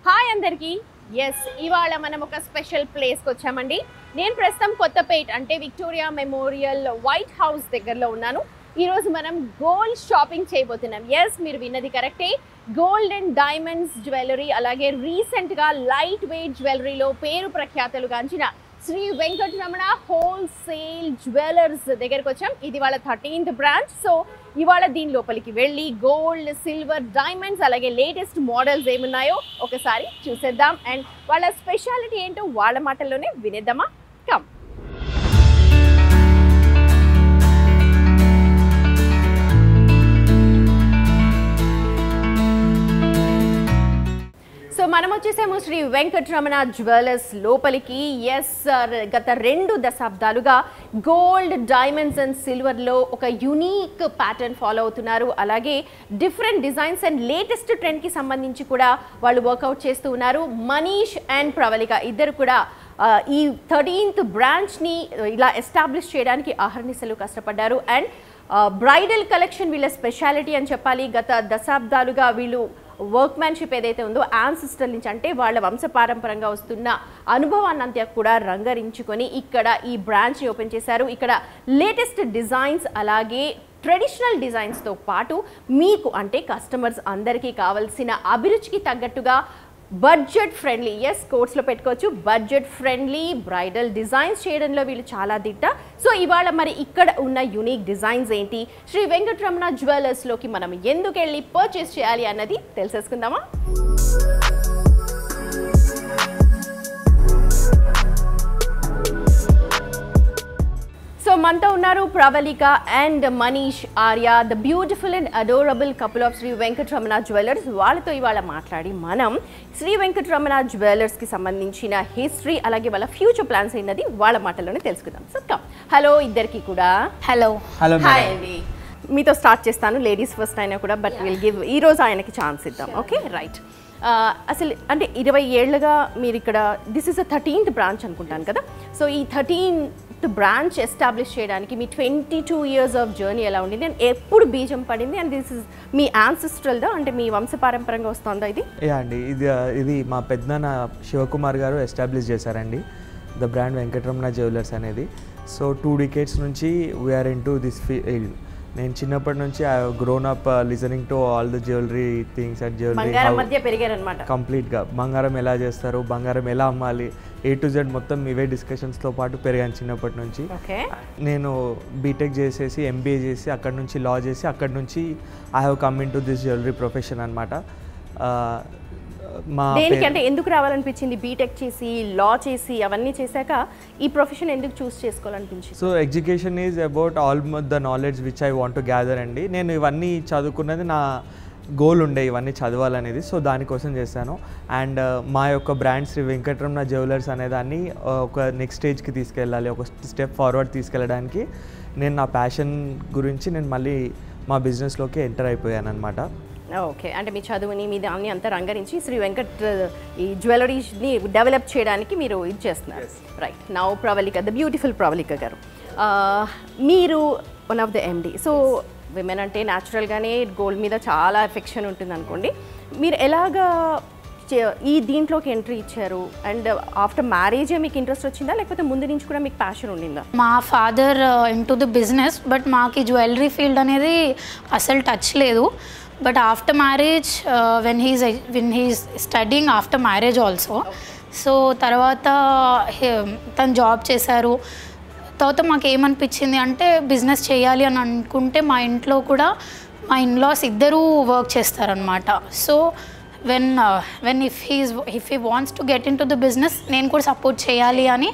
Hi అందరికీ. Yes, ఇవాళ మనం ఒక స్పెషల్ ప్లేస్కి వచ్చామండి. నేను ప్రస్తుతం కొత్తపేట్ అంటే విక్టోరియా మెమోరియల్ వైట్ హౌస్ దగ్గరలో ఉన్నాను. ఈరోజు మనం గోల్డ్ షాపింగ్ చేయబోతున్నాం. ఎస్, మీరు విన్నది కరెక్టే. గోల్డ్ అండ్ డైమండ్స్ జ్యువెలరీ, అలాగే రీసెంట్గా లైట్ వెయిట్ జ్యువెలరీలో పేరు ప్రఖ్యాతలు గాంచిన శ్రీ వెంకటరమణ హోల్సేల్ జ్యువెలర్స్ దగ్గరకు వచ్చాం. ఇది వాళ్ళ 13th బ్రాంచ్. సో ఇవాళ దీని లోపలికి వెళ్ళి గోల్డ్, సిల్వర్, డైమండ్స్ అలాగే లేటెస్ట్ మోడల్స్ ఏమున్నాయో ఒకసారి చూసేద్దాం. అండ్ వాళ్ళ స్పెషాలిటీ ఏంటో వాళ్ళ మాటల్లోనే వినేద్దామా? కమ్. సో మనం వచ్చేసాము శ్రీ వెంకటరమణ జ్యువెలర్స్ లోపలికి. ఎస్, గత 2 దశాబ్దాలుగా గోల్డ్, డైమండ్స్ అండ్ సిల్వర్లో ఒక యూనిక్ ప్యాటర్న్ ఫాలో అవుతున్నారు. అలాగే డిఫరెంట్ డిజైన్స్ అండ్ లేటెస్ట్ ట్రెండ్కి సంబంధించి కూడా వాళ్ళు వర్కౌట్ చేస్తూ ఉన్నారు. మనీష్ అండ్ ప్రవళిక ఇద్దరు కూడా ఈ 13th బ్రాంచ్ని ఇలా ఎస్టాబ్లిష్ చేయడానికి అహర్నిశలు కష్టపడ్డారు. అండ్ బ్రైడల్ కలెక్షన్ వీళ్ళ స్పెషాలిటీ అని చెప్పాలి. గత దశాబ్దాలుగా వీళ్ళు వర్క్మ్యాన్షిప్ ఏదైతే ఉందో యాన్సిస్టర్ నుంచి, అంటే వాళ్ళ వంశపారంపరంగా వస్తున్న అనుభవాన్ని అంతా కూడా రంగరించుకొని ఇక్కడ ఈ బ్రాంచ్ని ఓపెన్ చేశారు. ఇక్కడ లేటెస్ట్ డిజైన్స్ అలాగే ట్రెడిషనల్ డిజైన్స్తో పాటు మీకు అంటే కస్టమర్స్ అందరికీ కావాల్సిన అభిరుచికి తగ్గట్టుగా బడ్జెట్ ఫ్రెండ్లీ, ఎస్ కోర్స్లో పెట్టుకోవచ్చు, బడ్జెట్ ఫ్రెండ్లీ బ్రైడల్ డిజైన్స్ చేయడంలో వీళ్ళు చాలా దిట్ట. సో ఇవాళ మరి ఇక్కడ ఉన్న యూనిక్ డిజైన్స్ ఏంటి, శ్రీ వెంకటరమణ జ్యువెలర్స్లోకి మనం ఎందుకు వెళ్ళి పర్చేస్ చేయాలి అన్నది తెలిసేసుకుందామా? సో మనతో ఉన్నారు Pravallika and Manish Arya, the beautiful and adorable couple of Sri Venkataramana jewellers. వాళ్ళతో ఇవాళ మాట్లాడి మనం శ్రీ వెంకటరమణ జ్యువెలర్స్కి సంబంధించిన హిస్టరీ అలాగే వాళ్ళ ఫ్యూచర్ ప్లాన్స్ ఏంటది వాళ్ళ మాటల్లోనే తెలుసుకుందాం. So come. హలో ఇద్దరికి కూడా. హలో. హాయ్ అండి. మీతో స్టార్ట్ చేస్తాను, లేడీస్ ఫస్ట్ అయినా కూడా, బట్ విల్ గివ్ ఈరోజు ఆయనకి ఛాన్స్ ఇద్దాం. Okay, right. అసలు అంటే 20 ఏళ్ళుగా మీరు ఇక్కడ, this is a 13th branch అనుకుంటాను కదా. సో ఈ 13th బ్రాంచ్ ఎస్టాబ్లిష్ చేయడానికి మీ 22 years ఆఫ్ జర్నీ ఎలా ఉండింది అండ్ ఎప్పుడు బీజం పడింది? అండ్ దిస్ ఇస్ మీ యాన్సిస్ట్రల్దా, అంటే మీ వంశపారంపరంగా వస్తుందా ఇది? అండి, ఇది మా పెద్దనాన్న శివకుమార్ గారు ఎస్టాబ్లిష్ చేశారండి ద బ్రాండ్ వెంకటరమణ జ్యువెలర్స్ అనేది. సో 2 decades నుంచి we are in to this field. నేను చిన్నప్పటి నుంచి I grown up listening to all the jewellery things and jewellery కంప్లీట్గా బంగారం ఎలా చేస్తారు, బంగారం ఎలా అమ్మాలి, A to Z మొత్తం ఇవే డిస్కషన్స్తో పాటు పెరిగాను చిన్నప్పటి నుంచి. నేను బీటెక్ చేసేసి MBA చేసి అక్కడి నుంచి లా చేసి అక్కడి నుంచి I have come in to this jewellery profession అనమాట. అంటే ఎందుకు రావాలనిపించింది? బీటెక్ చేసి లా చేసి అవన్నీ చేశాక ఈ ప్రొఫెషన్ ఎందుకు చూస్ చేసుకోవాలనిపించింది? So education is about all the knowledge which I want to gather అండి. నేను ఇవన్నీ చదువుకున్నది నా గోల్ ఉండే, ఇవన్నీ చదవాలనేది. సో దానికోసం చేశాను. అండ్ మా యొక్క బ్రాండ్ శ్రీ వెంకటరమణ జ్యువెలర్స్ అనేదాన్ని ఒక నెక్స్ట్ స్టేజ్కి తీసుకెళ్ళాలి, ఒక స్టెప్ ఫార్వర్డ్ తీసుకెళ్ళడానికి నేను నా ప్యాషన్ గురించి నేను మళ్ళీ మా బిజినెస్లోకి ఎంటర్ అయిపోయాను అనమాట. ఓకే, అంటే మీ చదువుని మీ దాన్ని అంతా రంగరించి శ్రీ వెంకట్ ఈ జ్యువెలరీస్ని డెవలప్ చేయడానికి మీరు ఇది చేస్తున్నారు. Right. Now Pravallika, the beautiful Pravallika గారు, మీరు one of the MD. So women అంటే న్యాచురల్గానే గోల్డ్ మీద చాలా ఎఫెక్షన్ ఉంటుంది అనుకోండి. మీరు ఎలాగా ఈ దీంట్లోకి ఎంట్రీ ఇచ్చారు? అండ్ ఆఫ్టర్ మ్యారేజే మీకు ఇంట్రెస్ట్ వచ్చిందా, లేకపోతే ముందు నుంచి కూడా మీకు ప్యాషన్ ఉండిందా? మా father into the business, but మాకు ఈ జ్యువెలరీ ఫీల్డ్ అనేది అసలు టచ్ లేదు. But after marriage when he's studying after marriage also. So తర్వాత తను జాబ్ చేశారు. తర్వాత మాకు ఏమనిపించింది అంటే బిజినెస్ చేయాలి అని అనుకుంటే మా ఇంట్లో కూడా మా ఇన్లాస్ ఇద్దరూ వర్క్ చేస్తారనమాట. So when if he wants to get in to the business నేను కూడా సపోర్ట్ చేయాలి అని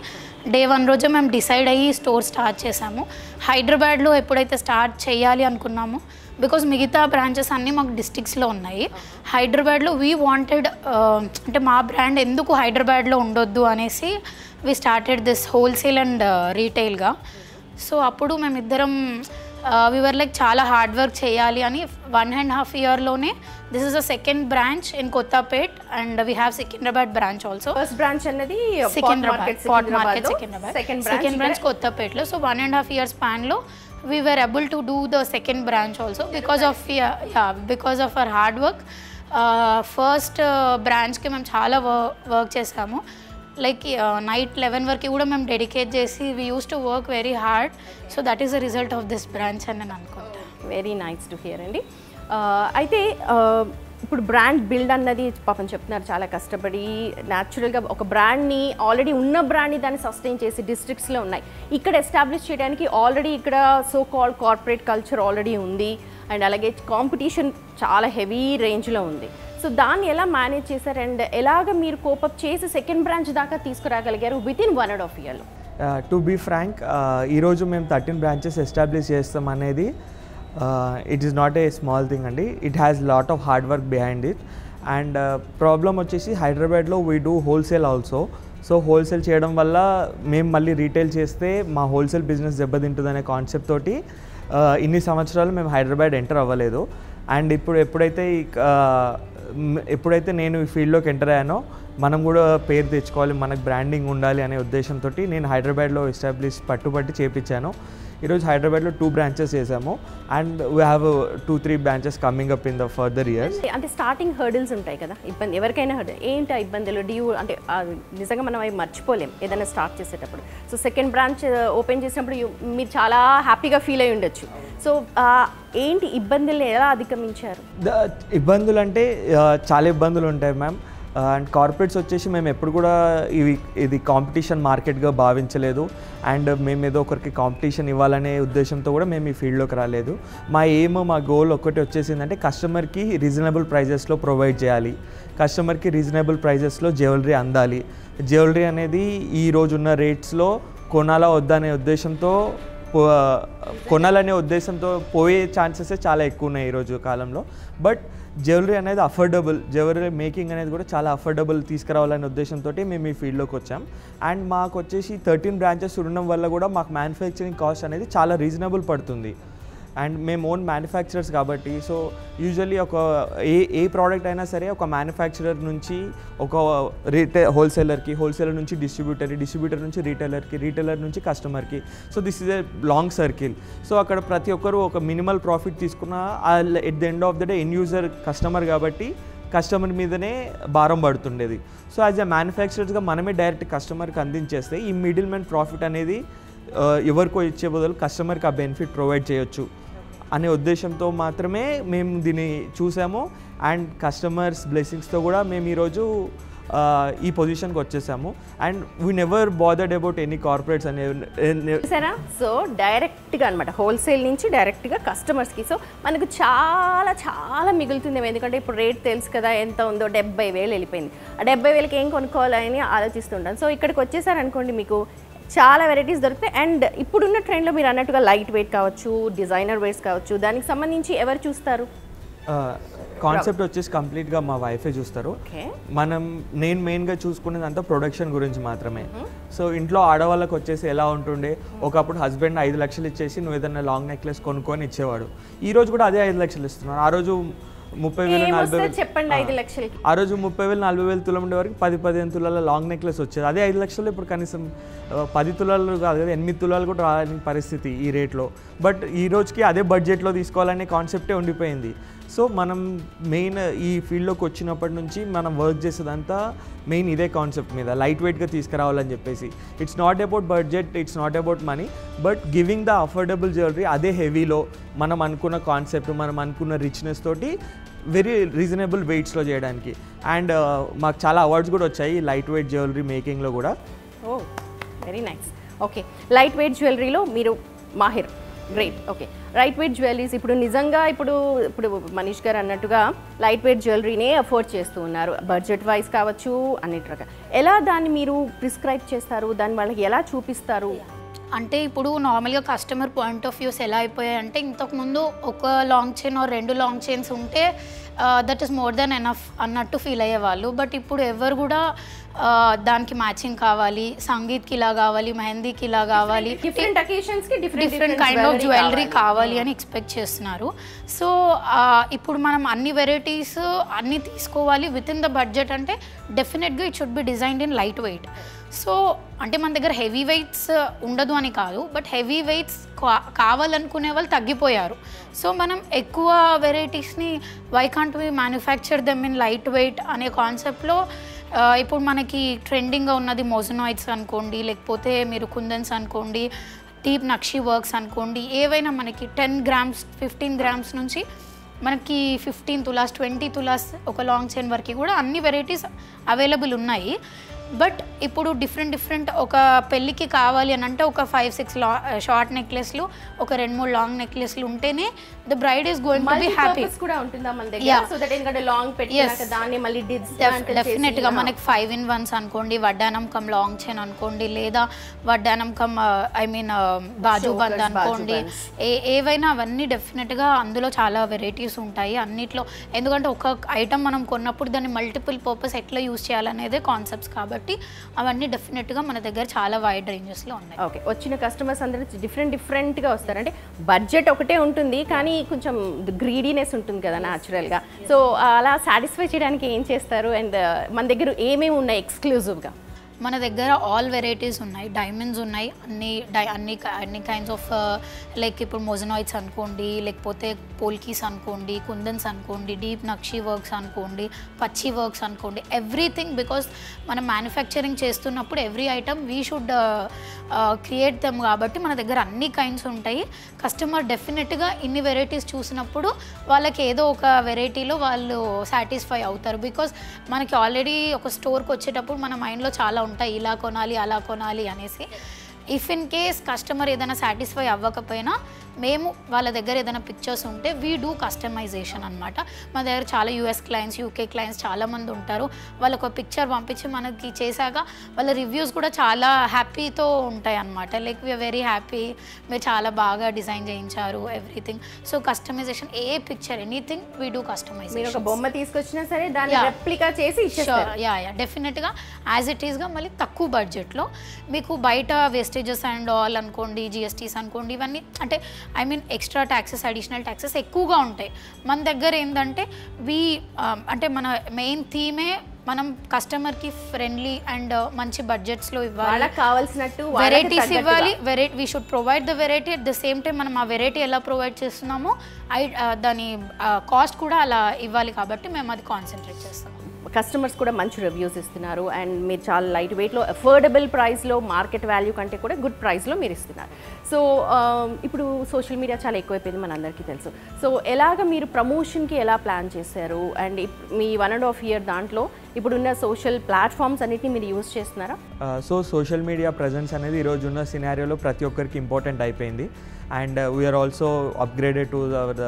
Day 1 రోజు మేము డిసైడ్ అయ్యి స్టోర్ స్టార్ట్ చేసాము. హైదరాబాద్లో ఎప్పుడైతే స్టార్ట్ చేయాలి అనుకున్నామో, బికాజ్ మిగతా బ్రాంచెస్ అన్నీ మాకు డిస్ట్రిక్ట్స్లో ఉన్నాయి, హైదరాబాద్లో వీ వాంటెడ్ అంటే మా బ్రాండ్ ఎందుకు హైదరాబాద్లో ఉండొద్దు అనేసి we started this wholesale and రీటైల్గా. సో అప్పుడు మేమిద్దరం వీఆర్ లైక్ చాలా హార్డ్ వర్క్ చేయాలి అని 1.5 yearలోనే this is the second branch in Kothapet and we have Secunderabad branch also. First branch అనేది సికింద్రాబాద్, సెకండ్ బ్రాంచ్ కొత్తపేట్లో. సో 1.5 years స్పాన్లో we were able to do the second branch also because of our hard work. First బ్రాంచ్కి మేము చాలా work చేసాము. Like night 11 వరకు కూడా మేము డెడికేట్ చేసి we use to work very hard. So that is the result of this branch అని నేను అనుకుంటాను. వెరీ నైస్ టు హియర్ అండి. అయితే ఇప్పుడు బ్రాండ్ బిల్డ్ అన్నది పాపం చెప్తున్నారు చాలా కష్టపడి న్యాచురల్గా ఒక బ్రాండ్ని ఆల్రెడీ ఉన్న బ్రాండ్ని దాన్ని సస్టైన్ చేసి డిస్ట్రిక్ట్స్లో ఉన్నాయి. ఇక్కడ ఎస్టాబ్లిష్ చేయడానికి ఆల్రెడీ ఇక్కడ so called corporate culture already ఉంది అండ్ అలాగే కాంపిటీషన్ చాలా హెవీ రేంజ్లో ఉంది. సో దాన్ని ఎలా మేనేజ్ చేశారు అండ్ ఎలాగ మీరు కోపప్ చేసి సెకండ్ బ్రాంచ్ దాకా తీసుకురాగలిగారు within 1.5 years? To be frank, ఈరోజు మేము 13 branches ఎస్టాబ్లిష్ చేస్తాం అనేది it is not a small thing అండి. It has lot of hard work behind it. And problem వచ్చేసి హైదరాబాద్లో we do wholesale also. So wholesale చేయడం వల్ల మేము మళ్ళీ రీటైల్ చేస్తే మా హోల్సేల్ బిజినెస్ దెబ్బతింటుంది అనే కాన్సెప్ట్ తోటి ఇన్ని సంవత్సరాలు మేము హైదరాబాద్ ఎంటర్ అవ్వలేదు. అండ్ ఇప్పుడు ఎప్పుడైతే నేను ఈ ఫీల్డ్లోకి ఎంటర్ అయ్యానో మనం కూడా పేరు తెచ్చుకోవాలి, మనకు బ్రాండింగ్ ఉండాలి అనే ఉద్దేశంతో నేను హైదరాబాద్లో పట్టుబట్టి చేపించాను. ఈరోజు హైదరాబాద్లో 2 branches చేసాము and we have 2-3 branches coming up in the further years. అంటే స్టార్టింగ్ హర్డిల్స్ ఉంటాయి కదా, ఇబ్బంది ఎవరికైనా ఏంటి ఆ ఇబ్బందులు అంటే నిజంగా మనం అవి మర్చిపోలేం ఏదైనా స్టార్ట్ చేసేటప్పుడు. సో సెకండ్ బ్రాంచ్ ఓపెన్ చేసినప్పుడు మీరు చాలా హ్యాపీగా ఫీల్ అయి ఉండొచ్చు. సో ఏంటి ఇబ్బందులు ఎలా అధిగమించారు? ఇబ్బందులు అంటే చాలా ఇబ్బందులు ఉంటాయి మ్యామ్. అండ్ కార్పొరేట్స్ వచ్చేసి మేము ఎప్పుడు కూడా ఇది కాంపిటీషన్ మార్కెట్గా భావించలేదు. అండ్ మేము ఏదో ఒకరికి కాంపిటీషన్ ఇవ్వాలనే ఉద్దేశంతో కూడా మేము ఈ ఫీల్డ్లోకి రాలేదు. మా గోల్ ఒక్కటి వచ్చేసిందంటే కస్టమర్కి రీజనబుల్ ప్రైజెస్లో ప్రొవైడ్ చేయాలి, కస్టమర్కి రీజనబుల్ ప్రైజెస్లో జ్యువెలరీ అందాలి. జ్యువెలరీ అనేది ఈ రోజున్న రేట్స్లో కొనాలా వద్దా అనే ఉద్దేశంతో కొనాలనే ఉద్దేశంతో పోయే ఛాన్సెస్ చాలా ఎక్కువ ఉన్నాయి ఈరోజు కాలంలో. బట్ జ్యువెలరీ అనేది జ్యువెలరీ మేకింగ్ అనేది కూడా చాలా అఫోర్డబుల్ తీసుకురావాలనే ఉద్దేశంతో మేము ఈ ఫీల్డ్లోకి వచ్చాం. అండ్ మాకు వచ్చేసి 13 branches ఉండడం వల్ల కూడా మాకు మ్యానుఫ్యాక్చరింగ్ కాస్ట్ అనేది చాలా రీజనబుల్ పడుతుంది. అండ్ మేము ఓన్ మ్యానుఫ్యాక్చరర్స్ కాబట్టి సో యూజువల్లీ ఏ ప్రోడక్ట్ అయినా సరే ఒక మ్యానుఫ్యాక్చరర్ నుంచి ఒక హోల్సేలర్ నుంచి డిస్ట్రిబ్యూటర్ నుంచి రీటైలర్ నుంచి కస్టమర్కి. So this is a long circle. So అక్కడ ప్రతి ఒక్కరు ఒక మినిమల్ ప్రాఫిట్ తీసుకున్న at the end of the day end user customer కాబట్టి కస్టమర్ మీదనే భారం పడుతుండేది. సో యాజ్ ఎ మ్యానుఫ్యాక్చరర్స్గా మనమే డైరెక్ట్ కస్టమర్కి అందించేస్తే ఈ మిడిల్ మ్యాన్ ప్రాఫిట్ అనేది ఎవరికో ఇచ్చే బదులు కస్టమర్కి ఆ బెనిఫిట్ ప్రొవైడ్ చేయొచ్చు అనే ఉద్దేశంతో మాత్రమే మేము దీన్ని చూసాము. అండ్ కస్టమర్స్ బ్లెస్సింగ్స్తో కూడా మేము ఈరోజు ఈ పొజిషన్కి వచ్చేసాము. And we never bothered about any corporates సరే. సో డైరెక్ట్గా అనమాట హోల్సేల్ నుంచి డైరెక్ట్గా కస్టమర్స్కి. సో మనకు చాలా చాలా మిగులుతుంది. ఎందుకంటే ఇప్పుడు రేట్ తెలుసు కదా ఎంత ఉందో, 70,000 వెళ్ళిపోయింది. ఆ 70,000కి ఏం కొనుక్కోవాలని ఆలోచిస్తుంటాను. సో ఇక్కడికి వచ్చేసారనుకోండి మీకు చాలా వెరైటీస్ దొరుకుతాయి. అండ్ ఇప్పుడున్న ట్రెండ్లో మీరు అన్నట్టుగా లైట్ వెయిట్ కావచ్చు, డిజైనర్ వేర్స్ కావచ్చు, దానికి సంబంధించి ఎవరు చూస్తారు? కాన్సెప్ట్ వచ్చేసి కంప్లీట్గా మా వైఫే చూస్తారు. నేను మెయిన్గా చూసుకునేది అంతా ప్రొడక్షన్ గురించి మాత్రమే. సో ఇంట్లో ఆడవాళ్ళకి వచ్చేసి ఎలా ఉంటుండే, ఒకప్పుడు హస్బెండ్ 5 లక్షలు ఇచ్చేసి నువ్వు ఏదైనా లాంగ్ నెక్లెస్ కొనుక్కొని ఇచ్చేవాడు. ఈ రోజు కూడా అదే 5 లక్షలు ఇస్తున్నారు. ఆ రోజు 30,000 40,000 చెప్పండి 5 లక్షలకి. ఆ రోజు 30,000 40,000 తులం ఉండే వరకు 10-15 తులాల లాంగ్ నెక్లెస్ వచ్చేది. అదే 5 లక్షలు ఇప్పుడు కనీసం 10 తులాలు కాదు కదా, 8 తులాలు కూడా రాని పరిస్థితి ఈ రేట్లో. బట్ ఈ రోజుకి అదే బడ్జెట్లో తీసుకోవాలనే కాన్సెప్టే ఉండిపోయింది. సో మనం మెయిన్ ఈ ఫీల్డ్లోకి వచ్చినప్పటి నుంచి మనం వర్క్ చేసేదంతా మెయిన్ ఇదే కాన్సెప్ట్ మీద, లైట్ వెయిట్గా తీసుకురావాలని చెప్పేసి. It's not about budget, it's not about money, but giving the affordable jewellery అదే హెవీలో మనం అనుకున్న కాన్సెప్ట్, మనం అనుకున్న రిచ్నెస్ తోటి వెరీ రీజనబుల్ వెయిట్స్లో చేయడానికి. అండ్ మాకు చాలా అవార్డ్స్ కూడా వచ్చాయి లైట్ వెయిట్ జ్యువెలరీ మేకింగ్లో కూడా. Oh very nice. Okay, light weight జ్యువెలరీలో మీరు మాహిర్. Great. Okay, light weight jewelleries ఇప్పుడు నిజంగా ఇప్పుడు మనీష్ గారు అన్నట్టుగా లైట్ వెయిట్ జ్యువెలరీనే అఫోర్డ్ చేస్తూ ఉన్నారు, బడ్జెట్ వైజ్ కావచ్చు అన్నిటిగా. ఎలా దాన్ని మీరు ప్రిస్క్రైబ్ చేస్తారు, దాన్ని వాళ్ళకి ఎలా చూపిస్తారు? అంటే ఇప్పుడు నార్మల్గా కస్టమర్ పాయింట్ ఆఫ్ వ్యూస్ ఎలా అయిపోయాయంటే ఇంతకుముందు ఒక long chain or 2 long chains ఉంటే that is more than enough అన్నట్టు ఫీల్ అయ్యేవాళ్ళు. బట్ ఇప్పుడు ఎవరు కూడా దానికి మ్యాచింగ్ కావాలి, సంగీత్కి ఇలా కావాలి, మెహందీకి ఇలా కావాలి, డిఫరెంట్ కైండ్ ఆఫ్ జ్యువెలరీ కావాలి అని ఎక్స్పెక్ట్ చేస్తున్నారు. సో ఇప్పుడు మనం అన్ని వెరైటీస్ అన్నీ తీసుకోవాలి విత్ ఇన్ ద బడ్జెట్ అంటే డెఫినెట్గా it should be designed in light wait. So అంటే మన దగ్గర హెవీ వెయిట్స్ ఉండదు అని కాదు, బట్ హెవీ వెయిట్స్ కావాలనుకునే వాళ్ళు తగ్గిపోయారు. సో మనం ఎక్కువ వెరైటీస్ని why can't can't we manufacture them in light weight అనే కాన్సెప్ట్లో ఇప్పుడు మనకి ట్రెండింగ్గా ఉన్నది మోజనాయిడ్స్ అనుకోండి, లేకపోతే మీరు కుందన్స్ అనుకోండి, డీప్ నక్షి వర్క్స్ అనుకోండి, ఏవైనా మనకి 10 grams 15 grams నుంచి మనకి 15 తులాస్ 20 తులాస్ ఒక లాంగ్ చైన్ వరకు కూడా అన్ని వెరైటీస్ అవైలబుల్ ఉన్నాయి. బట్ ఇప్పుడు డిఫరెంట్ ఒక పెళ్ళికి కావాలి అని అంటే ఒక 5-6 షార్ట్ నెక్లెస్లు, ఒక 2-3 లాంగ్ నెక్లెస్లు ఉంటేనే the bride is going to be happy. కూడా ఉంటుందా మన దగ్గర? సో దట్ ఎందుకంటే లాంగ్ పెట్టాక దాన్ని మళ్ళీ డెఫినెట్గా మనకి 5-in-1s అనుకోండి, వడ్డానం కమ్ లాంగ్ చైన్ అనుకోండి, లేదా వడ్డానం కమ్ ఐ మీన్ బాజు బంద్ అనుకోండి, ఏవైనా అవన్నీ డెఫినెట్గా అందులో చాలా వెరైటీస్ ఉంటాయి అన్నిట్లో. ఎందుకంటే ఒక ఐటమ్ మనం కొన్నప్పుడు దాన్ని మల్టిపుల్ పర్పస్ ఎట్లా యూజ్ చేయాలనేదే కాన్సెప్ట్స్ కాబట్టి అవన్నీ డెఫినెట్గా మన దగ్గర చాలా వైడ్ రేంజెస్లో ఉన్నాయి. ఓకే, వచ్చిన కస్టమర్స్ అందరూ డిఫరెంట్గా వస్తారు. అంటే బడ్జెట్ ఒకటే ఉంటుంది కానీ కొంచెం గ్రీడీనెస్ ఉంటుంది కదా న్యాచురల్గా. సో అలా సాటిస్ఫై చేయడానికి ఏం చేస్తారు? అండ్ మన దగ్గర ఏమేమి ఉన్నాయి ఎక్స్క్లూజివ్గా? మన దగ్గర ఆల్ వెరైటీస్ ఉన్నాయి, డైమండ్స్ ఉన్నాయి, అన్ని కైండ్స్ ఆఫ్ లైక్ ఇప్పుడు మోజనాయిడ్స్ అనుకోండి, లేకపోతే పోల్కీస్ అనుకోండి, కుందన్స్ అనుకోండి, డీప్ నక్షి వర్క్స్ అనుకోండి, పచ్చి వర్క్స్ అనుకోండి, ఎవ్రీథింగ్. బికాస్ మనం మ్యానుఫ్యాక్చరింగ్ చేస్తున్నప్పుడు every item we should create them కాబట్టి మన దగ్గర అన్ని కైండ్స్ ఉంటాయి. కస్టమర్ డెఫినెట్గా ఇన్ని వెరైటీస్ చూసినప్పుడు వాళ్ళకి ఏదో ఒక వెరైటీలో వాళ్ళు సాటిస్ఫై అవుతారు. బికాస్ మనకి ఆల్రెడీ ఒక స్టోర్కి వచ్చేటప్పుడు మన మైండ్లో చాలా ఉంటాయి, ఇలా కొనాలి అలా కొనాలి అనేసి. ఇఫ్ ఇన్ కేస్ కస్టమర్ ఏదైనా సాటిస్ఫై అవ్వకపోయినా మేము వాళ్ళ దగ్గర ఏదైనా పిక్చర్స్ ఉంటే వీ డూ కస్టమైజేషన్ అనమాట. మన దగ్గర చాలా US క్లయింట్స్, UK క్లయింట్స్ చాలామంది ఉంటారు. వాళ్ళకు ఒక పిక్చర్ పంపించి మనకి చేశాక వాళ్ళ రివ్యూస్ కూడా చాలా హ్యాపీతో ఉంటాయి అనమాట. లైక్ వీఆర్ వెరీ హ్యాపీ, మీరు చాలా బాగా డిజైన్ చేయించారు everything. So customization a picture anything we do customization. ఒక బొమ్మ తీసుకొచ్చినా సరే దాన్ని రెప్లికా చేసి ఇచ్చేస్తారు. యా డెఫినెట్గా యాజ్ ఇట్ ఈస్గా మళ్ళీ తక్కువ బడ్జెట్లో. మీకు బయట వేస్టేజెస్ అండ్ ఆల్ అనుకోండి, GSTs అనుకోండి, ఇవన్నీ అంటే I mean extra taxes, additional taxes ఎక్కువగా ఉంటాయి. మన దగ్గర ఏంటంటే అంటే మన మెయిన్ థీమే మనం కస్టమర్కి ఫ్రెండ్లీ అండ్ మంచి బడ్జెట్స్లో ఇవ్వాలి, కావాల్సినట్టు వెరైటీస్ ఇవ్వాలి. We should provide the variety. At the same time మనం ఆ వెరైటీ ఎలా ప్రొవైడ్ చేస్తున్నామో దాని కాస్ట్ కూడా అలా ఇవ్వాలి. కాబట్టి మేము అది కాన్సన్ట్రేట్ చేస్తాం. కస్టమర్స్ కూడా మంచి రివ్యూస్ ఇస్తున్నారు అండ్ మీరు చాలా లైట్ వెయిట్లో అఫోర్డబుల్ ప్రైస్లో, మార్కెట్ వాల్యూ కంటే కూడా గుడ్ ప్రైస్లో మీరు ఇస్తున్నారు. సో ఇప్పుడు సోషల్ మీడియా చాలా ఎక్కువైపోయింది మనందరికీ తెలుసు. సో ఎలాగ మీరు ప్రమోషన్కి ఎలా ప్లాన్ చేశారు? అండ్ మీ 1.5 year దాంట్లో ఇప్పుడున్న సోషల్ ప్లాట్ఫామ్స్ అన్నిటిని మీరు యూజ్ చేస్తున్నారా? సో సోషల్ మీడియా ప్రజెన్స్ అనేది ఈరోజు ఉన్న సినారియోలో ప్రతి ఒక్కరికి ఇంపార్టెంట్ అయిపోయింది. And we are also upgraded to our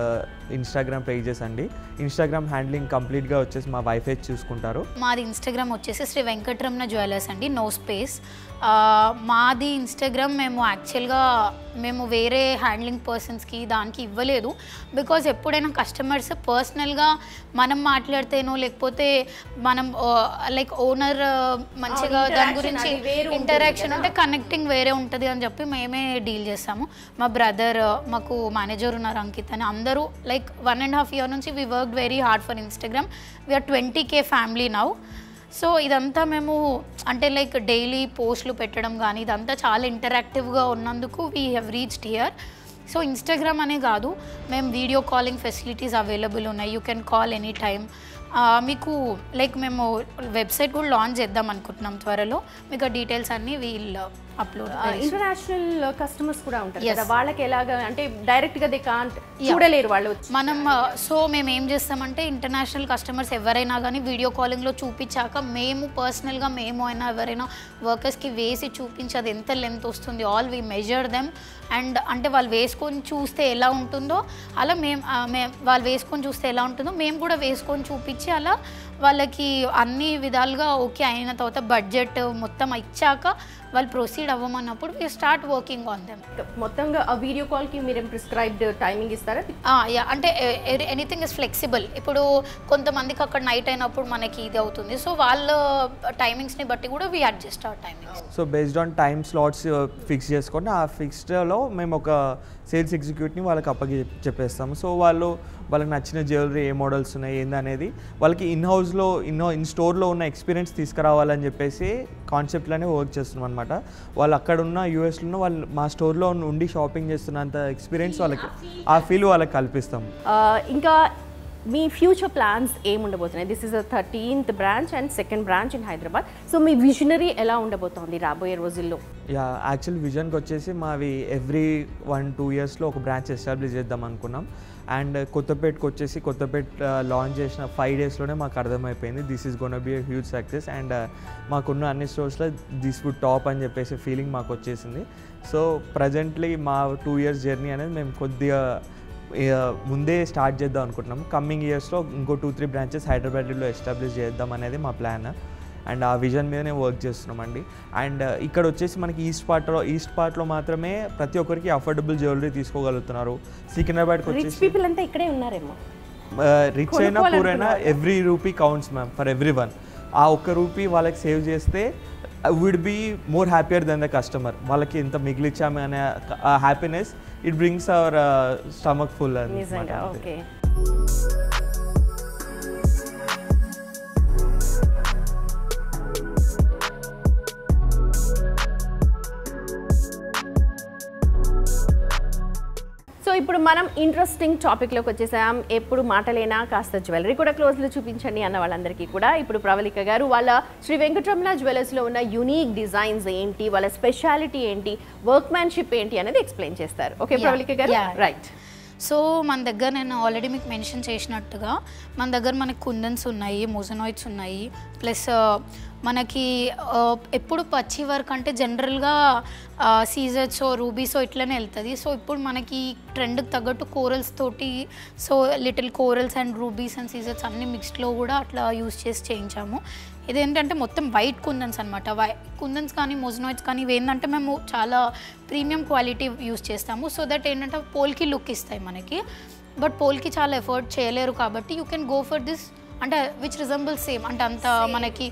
Instagram pages అండి. ఇన్స్టాగ్రామ్ హ్యాండ్లింగ్ కంప్లీట్గా వచ్చేసి మా వైఫై చూసుకుంటారు. మాది ఇన్స్టాగ్రామ్ వచ్చేసి శ్రీ వెంకటరమణ జ్యువెలర్స్ అండి, నో స్పేస్. మాది ఇన్స్టాగ్రామ్ మేము వేరే హ్యాండ్లింగ్ పర్సన్స్కి దానికి ఇవ్వలేదు. బికాజ్ ఎప్పుడైనా కస్టమర్స్ పర్సనల్గా మనం మాట్లాడితేనో, లేకపోతే మనం లైక్ ఓనర్ మంచిగా దాని గురించి ఇంటరాక్షన్ ఉంటే కనెక్టింగ్ వేరే ఉంటుంది అని చెప్పి మేమే డీల్ చేస్తాము. మా బ్రదర్, మాకు మేనేజర్ ఉన్నారు అంకిత్ అని, అందరూ లైక్ 1.5 year నుంచి we work very hard for Instagram. We are 20K family now. So ఇదంతా మేము అంటే లైక్ డైలీ పోస్టులు పెట్టడం కానీ ఇదంతా చాలా ఇంటరాక్టివ్గా ఉన్నందుకు we have reached here. So Instagram అనే కాదు, మేము వీడియో కాలింగ్ ఫెసిలిటీస్ అవైలబుల్ ఉన్నాయి. You can call any time. మీకు లైక్ మేము వెబ్సైట్ కూడా లాంచ్ చేద్దాం అనుకుంటున్నాం త్వరలో. మీకు ఆ డీటెయిల్స్ అన్నీ వీళ్ళు అప్లోడ్. ఇంటర్నేషనల్ కస్టమర్స్ కూడా ఉంటారు కదా, వాళ్ళకి ఎలాగా అంటే డైరెక్ట్గా దే కాంట్ చూడలేరు వాళ్ళు. మనం సో మేము ఏం చేస్తామంటే ఇంటర్నేషనల్ కస్టమర్స్ ఎవరైనా కానీ వీడియో కాలింగ్లో చూపించాక మేము పర్సనల్గా అయినా ఎవరైనా వర్కర్స్కి వేసి చూపించి అది ఎంత లెంత్ వస్తుంది all we measure them. And అంటే వాళ్ళు వేసుకొని చూస్తే ఎలా ఉంటుందో అలా వాళ్ళు వేసుకొని చూస్తే ఎలా ఉంటుందో మేము కూడా వేసుకొని చూపించి అలా వాళ్ళకి అన్ని విధాలుగా ఓకే అయిన తర్వాత బడ్జెట్ మొత్తం ఇచ్చాక వాళ్ళు ప్రొసీడ్ అవ్వమన్నప్పుడు we start working on them. మొత్తంగా ఆ వీడియో కాల్కి మీరు ప్రిస్క్రైబ్డ్ టైమింగ్ ఇస్తారా? యా, అంటే ఎనీథింగ్ ఇస్ ఫ్లెక్సిబుల్. ఇప్పుడు కొంతమందికి అక్కడ నైట్ అయినప్పుడు మనకి ఇది అవుతుంది. సో వాళ్ళ టైమింగ్స్ని బట్టి కూడా we adjust our timings. So based on time slots fix చేసుకొని ఆ ఫిక్స్డ్లో మేము ఒక సేల్స్ ఎగ్జిక్యూటివ్ని వాళ్ళకి చెప్పేస్తాము. సో వాళ్ళకి నచ్చిన జ్యువెలరీ ఏ మోడల్స్ ఉన్నాయి ఏందనేది వాళ్ళకి ఇన్హౌస్లో ఇన్ స్టోర్లో ఉన్న ఎక్స్పీరియన్స్ తీసుకురావాలని చెప్పేసి కాన్సెప్ట్లోనే వర్క్ చేస్తున్నాం అనమాట. వాళ్ళు అక్కడ ఉన్న యూఎస్లో వాళ్ళు మా స్టోర్లో ఉండి షాపింగ్ చేస్తున్నంత ఎక్స్పీరియన్స్ వాళ్ళకి ఆ ఫీల్ వాళ్ళకి కల్పిస్తాం. ఇంకా మీ ఫ్యూచర్ ప్లాన్స్ ఏముండబోతున్నాయి? This is 13th branch and 2nd branch in Hyderabad. So మీ విజనరీ ఎలా ఉండబోతోంది రాబోయే రోజుల్లో? యాక్చువల్ విజన్కి వచ్చేసి మావి ఎవ్రీ 1-2 ఇయర్స్లో ఒక బ్రాంచ్ ఎస్టాబ్లిష్ చేద్దాం అనుకున్నాం. అండ్ కొత్తపేటకి వచ్చేసి కొత్తపేట లాంచ్ చేసిన 5 డేస్లోనే మాకు అర్థమైపోయింది this is gonna be a huge success. And మాకున్న అన్ని స్టోర్స్లో దిస్ వుడ్ టాప్ అని చెప్పేసి ఫీలింగ్ మాకు వచ్చేసింది. సో ప్రజెంట్లీ మా 2 years జర్నీ అనేది మేము కొద్దిగా ముందే స్టార్ట్ చేద్దాం అనుకుంటున్నాం. కమ్మింగ్ ఇయర్స్లో ఇంకో 2-3 బ్రాంచెస్ హైదరాబాద్లో ఎస్టాబ్లిష్ చేద్దాం అనేది మా ప్లాన్. అండ్ ఆ విజన్ మీదనే వర్క్ చేస్తున్నామండి. అండ్ ఇక్కడ వచ్చేసి మనకి ఈస్ట్ పార్ట్లో మాత్రమే ప్రతి ఒక్కరికి అఫోర్డబుల్ జ్యువెలరీ తీసుకోగలుగుతున్నారు. సికింద్రాబాద్కి వచ్చేసి పీపుల్ అంతా ఇక్కడే ఉన్నారేమో. రిచ్ అయినా పూర్ అయినా every rupee counts ma'am for every one. ఆ ఒక్క రూపీ వాళ్ళకి సేవ్ చేస్తే would be more happier then the customer. వాళ్ళకి ఎంత మిగిలిచ్చాము అనే happiness it brings our stomach full. Okay. So ఇప్పుడు మనం ఇంట్రెస్టింగ్ టాపిక్లోకి వచ్చేసాం. ఎప్పుడు మాటలేనా కాస్త జ్యువెలరీ కూడా క్లోజ్లో చూపించండి అన్న వాళ్ళందరికీ కూడా ఇప్పుడు ప్రవళిక గారు వాళ్ళ శ్రీ వెంకటరమణ జ్యువెలర్స్లో ఉన్న యూనిక్ డిజైన్స్ ఏంటి, వాళ్ళ స్పెషాలిటీ ఏంటి, వర్క్మ్యాన్షిప్ ఏంటి అనేది ఎక్స్ప్లెయిన్ చేస్తారు. ఓకే ప్రవళిక గారు? రైట్. సో మన దగ్గర నేను ఆల్రెడీ మీకు మెన్షన్ చేసినట్టుగా మన దగ్గర మనకి కుందన్స్ ఉన్నాయి, మోజనాయిడ్స్ ఉన్నాయి, ప్లస్ మనకి ఎప్పుడు పచ్చి వర్క్ అంటే జనరల్గా సీజర్సో రూబీసో ఇట్లనే వెళ్తుంది. సో ఇప్పుడు మనకి ట్రెండ్కి తగ్గట్టు కోరల్స్ తోటి so little corals and rubies and scissors అన్ని మిక్స్డ్లో కూడా అట్లా యూస్ చేసి చేయించాము. ఇదేంటంటే మొత్తం వైట్ కుందన్స్ అనమాట. కుందన్స్ కానీ మోజనాయిడ్స్ కానీ ఇవి ఏంటంటే మేము చాలా ప్రీమియం క్వాలిటీ యూస్ చేస్తాము. సో దట్ ఏంటంటే పోల్కి లుక్ ఇస్తాయి మనకి. బట్ పోల్కి చాలా ఎఫర్ట్ చేయలేరు కాబట్టి you can go for this అంటే విచ్ రిజంబుల్ సేమ్ అంటే అంత మనకి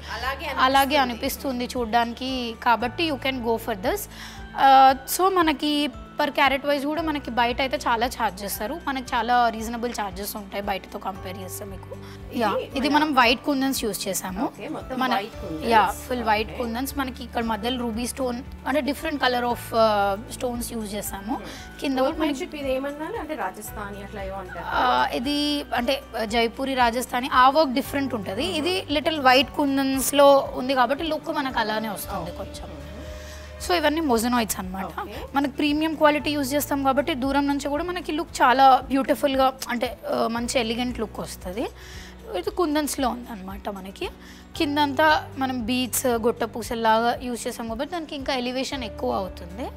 అలాగే అనిపిస్తుంది చూడడానికి కాబట్టి you can go for this. So మనకి పర్ క్యారెట్ వైజ్ కూడా మనకి బయట అయితే చాలా ఛార్జ్ చేస్తారు, మనకి చాలా రీజనబుల్ ఛార్జెస్ ఉంటాయి బయటతో కంపేర్ చేస్తే మీకు. ఇది మనం వైట్ కుందన్స్ యూస్ చేసాము. మన ఫుల్ వైట్ కుందన్స్ మనకి ఇక్కడ మధ్యలో రూబీ స్టోన్ అంటే different colour of stones use చేసాము. కింద ఇది అంటే జైపూరి రాజస్థానీ ఆ వర్క్ డిఫరెంట్ ఉంటుంది. ఇది లిటిల్ వైట్ కుందన్స్లో ఉంది కాబట్టి లుక్ మనకు అలానే వస్తుంది కొంచెం. సో ఇవన్నీ మోజనాయిడ్స్ అనమాట. మనకి ప్రీమియం క్వాలిటీ యూజ్ చేస్తాం కాబట్టి దూరం నుంచి కూడా మనకి లుక్ చాలా బ్యూటిఫుల్గా అంటే మంచి ఎలిగెంట్ లుక్ వస్తుంది. ఇది కుందన్స్లో ఉందన్నమాట. మనకి కిందంతా మనం బీడ్స్ గొట్ట పూసల్లాగా యూజ్ చేస్తాం కాబట్టి దానికి ఇంకా ఎలివేషన్ ఎక్కువ అవుతుంది.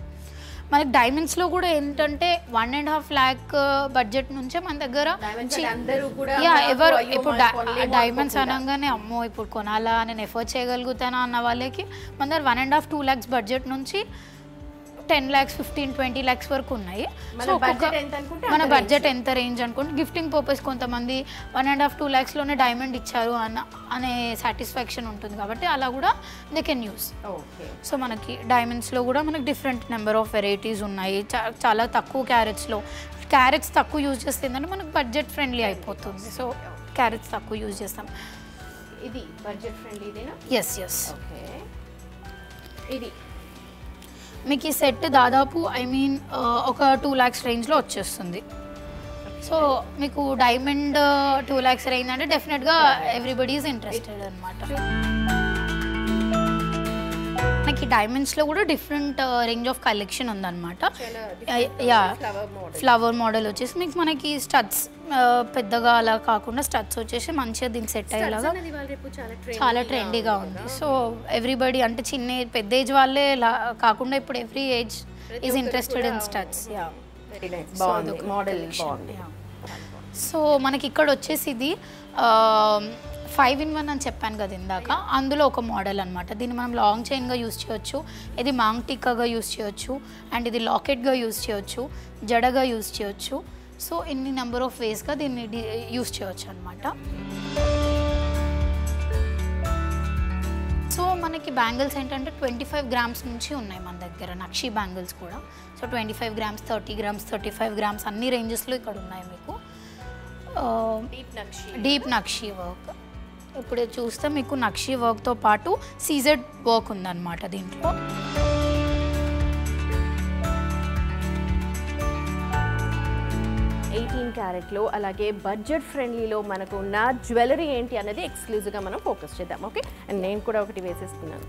మనకి డైమండ్స్లో కూడా ఏంటంటే 1.5 lakh బడ్జెట్ నుంచే మన దగ్గర ఎవరు ఇప్పుడు డైమండ్స్ అనగానే అమ్మో ఇప్పుడు కొనాలా నేను ఎఫర్ట్ చేయగలుగుతానా అన్న వాళ్ళకి మన దగ్గర 1.5-2 lakhs బడ్జెట్ నుంచి 10 lakhs 15-20 lakhs వరకు ఉన్నాయి. సో మన బడ్జెట్ ఎంత రేంజ్ అనుకోండి. గిఫ్టింగ్ పర్పస్ కొంతమంది 1.5-2 lakhsలోనే డైమండ్ ఇచ్చారు అనే సాటిస్ఫాక్షన్ ఉంటుంది కాబట్టి అలా కూడా దే కెన్ యూస్. సో మనకి డైమండ్స్లో కూడా మనకి డిఫరెంట్ నెంబర్ ఆఫ్ వెరైటీస్ ఉన్నాయి. చాలా తక్కువ క్యారెట్స్ తక్కువ యూజ్ చేస్తే ఏంటంటే మనకు బడ్జెట్ ఫ్రెండ్లీ అయిపోతుంది. సో క్యారెట్స్ తక్కువ యూజ్ చేస్తాం. ఇది బడ్జెట్ ఫ్రెండ్లీదేనా? ఎస్. ఇది మీకు ఈ సెట్ దాదాపు ఒక 2 lakhs రేంజ్లో వచ్చేస్తుంది. సో మీకు డైమండ్ 2 lakhs రేంజ్ అంటే డెఫినెట్గా ఎవ్రీబడి ఈజ్ ఇంట్రెస్టెడ్ అనమాట. మనకి డైమండ్స్లో కూడా డిఫరెంట్ రేంజ్ ఆఫ్ కలెక్షన్ ఉందన్నమాట. ఫ్లవర్ మోడల్ వచ్చేసి మీకు మనకి స్టడ్స్ పెద్దగా అలా కాకుండా స్టడ్స్ వచ్చేసి మంచిగా దీనికి సెట్ అయ్యేలాగా చాలా ట్రెండీగా ఉంది. సో ఎవ్రీబడి అంటే పెద్ద ఏజ్ వాళ్ళే కాకుండా ఇప్పుడు every age is interested in studs. So మనకి ఇక్కడ వచ్చేసి ఇది 5-in-1 అని చెప్పాను కదా ఇందాక, అందులో ఒక మోడల్ అనమాట. దీన్ని మనం లాంగ్ చైన్గా యూస్ చేయొచ్చు, ఇది మాంగ్ టిక్కాగా యూస్ చేయొచ్చు, అండ్ ఇది లాకెట్గా యూస్ చేయొచ్చు, జడగా యూస్ చేయొచ్చు. సో ఇన్ని నెంబర్ ఆఫ్ వేస్గా దీన్ని యూస్ చేయొచ్చు అనమాట. సో మనకి బ్యాంగిల్స్ ఏంటంటే 25 grams నుంచి ఉన్నాయి మన దగ్గర, నక్షి బ్యాంగిల్స్ కూడా. సో 25 grams, 30 grams, 35 grams అన్ని రేంజెస్లో ఇక్కడ ఉన్నాయి మీకు. డీప్ నక్షి వర్క్ ఇప్పుడు చూస్తే మీకు నక్షి వర్క్తో పాటు సీజెడ్ వర్క్ ఉందన్నమాట దీంట్లో. క్యారెట్లో అలాగే బడ్జెట్ ఫ్రెండ్లీలో మనకు ఉన్న జ్యువెలరీ ఏంటి అనేది ఎక్స్క్లూజివ్గా మనం ఫోకస్ చేద్దాం. ఓకే, అండ్ నేను కూడా ఒకటి వేసేస్తున్నాను.